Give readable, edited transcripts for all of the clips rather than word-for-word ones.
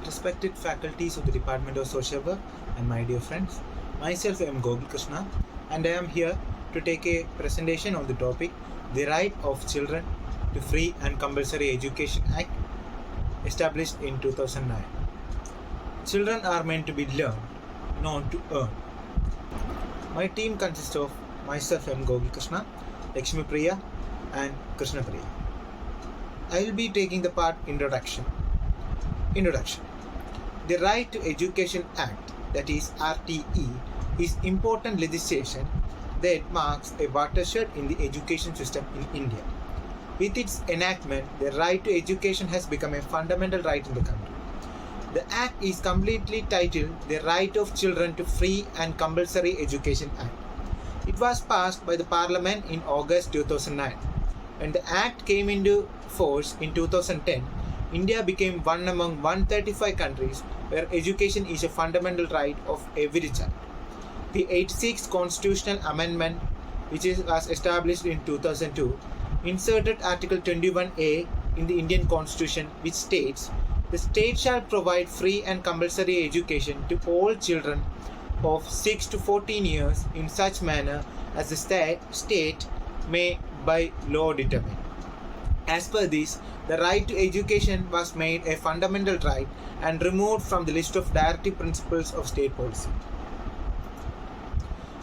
respected faculties of the Department of Social Work and my dear friends. Myself I am Gokul Krishna and I am here to take a presentation on the topic The Right of Children to Free and Compulsory Education Act established in 2009. Children are meant to be learned, not to earn. My team consists of myself I am Gokul Krishna, Lakshmi Priya and Krishna Priya. I will be taking the part Introduction. The Right to Education Act, that is RTE, is important legislation that marks a watershed in the education system in India. With its enactment, the right to education has become a fundamental right in the country. The Act is completely titled The Right of Children to Free and Compulsory Education Act. It was passed by the Parliament in August 2009. When the Act came into force in 2010, India became one among 135 countries where education is a fundamental right of every child. The 86th Constitutional Amendment, which was established in 2002, inserted Article 21A in the Indian Constitution, which states, "The state shall provide free and compulsory education to all children of 6 to 14 years in such manner as the state may by law determine." As per this, the right to education was made a fundamental right and removed from the list of directive principles of state policy.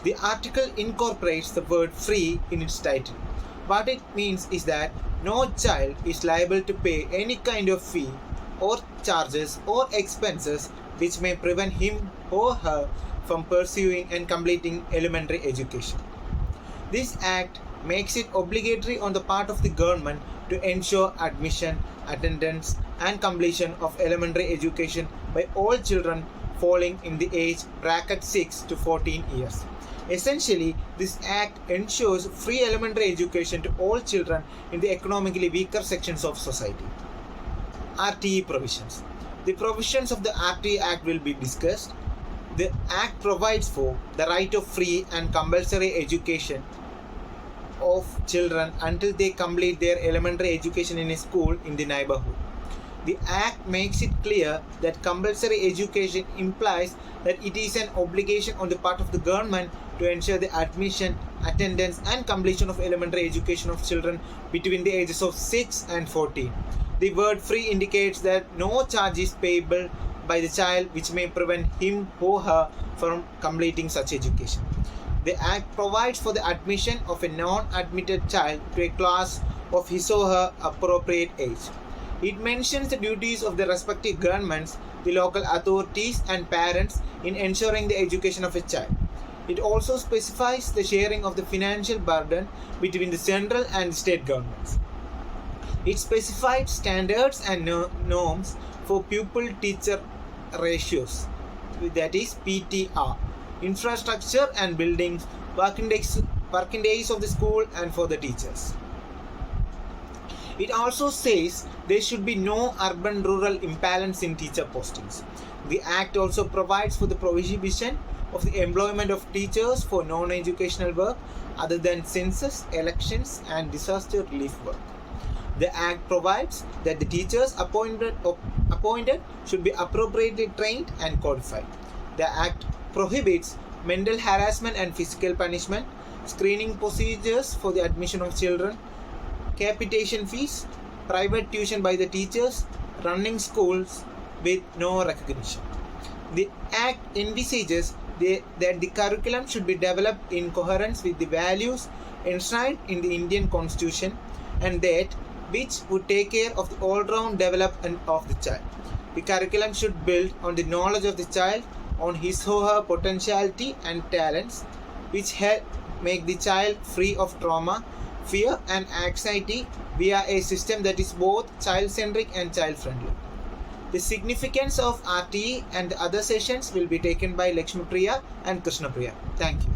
The article incorporates the word free in its title. What it means is that no child is liable to pay any kind of fee or charges or expenses which may prevent him or her from pursuing and completing elementary education. This act makes it obligatory on the part of the government to ensure admission, attendance and completion of elementary education by all children falling in the age bracket 6 to 14 years. Essentially, this act ensures free elementary education to all children in the economically weaker sections of society. RTE Provisions. The provisions of the RTE Act will be discussed. The Act provides for the right of free and compulsory education of children until they complete their elementary education in a school in the neighborhood. The Act makes it clear that compulsory education implies that it is an obligation on the part of the government to ensure the admission, attendance and completion of elementary education of children between the ages of 6 and 14. The word free indicates that no charge is payable by the child which may prevent him or her from completing such education. The Act provides for the admission of a non-admitted child to a class of his or her appropriate age. It mentions the duties of the respective governments, the local authorities and parents in ensuring the education of a child. It also specifies the sharing of the financial burden between the central and state governments. It specifies standards and norms for pupil-teacher ratios, that is PTR, infrastructure and buildings, working days of the school and for the teachers. It also says there should be no urban-rural imbalance in teacher postings. The Act also provides for the prohibition of the employment of teachers for non-educational work other than census, elections and disaster relief work. The Act provides that the teachers appointed should be appropriately trained and qualified. The Act prohibits mental harassment and physical punishment, screening procedures for the admission of children, capitation fees, private tuition by the teachers, running schools with no recognition. The Act envisages that the curriculum should be developed in coherence with the values enshrined in the Indian Constitution and that which would take care of the all-round development of the child. The curriculum should build on the knowledge of the child, on his or her potentiality and talents, which help make the child free of trauma, fear and anxiety via a system that is both child-centric and child-friendly. The significance of RTE and the other sessions will be taken by Lakshmi Priya and Krishna Priya. Thank you.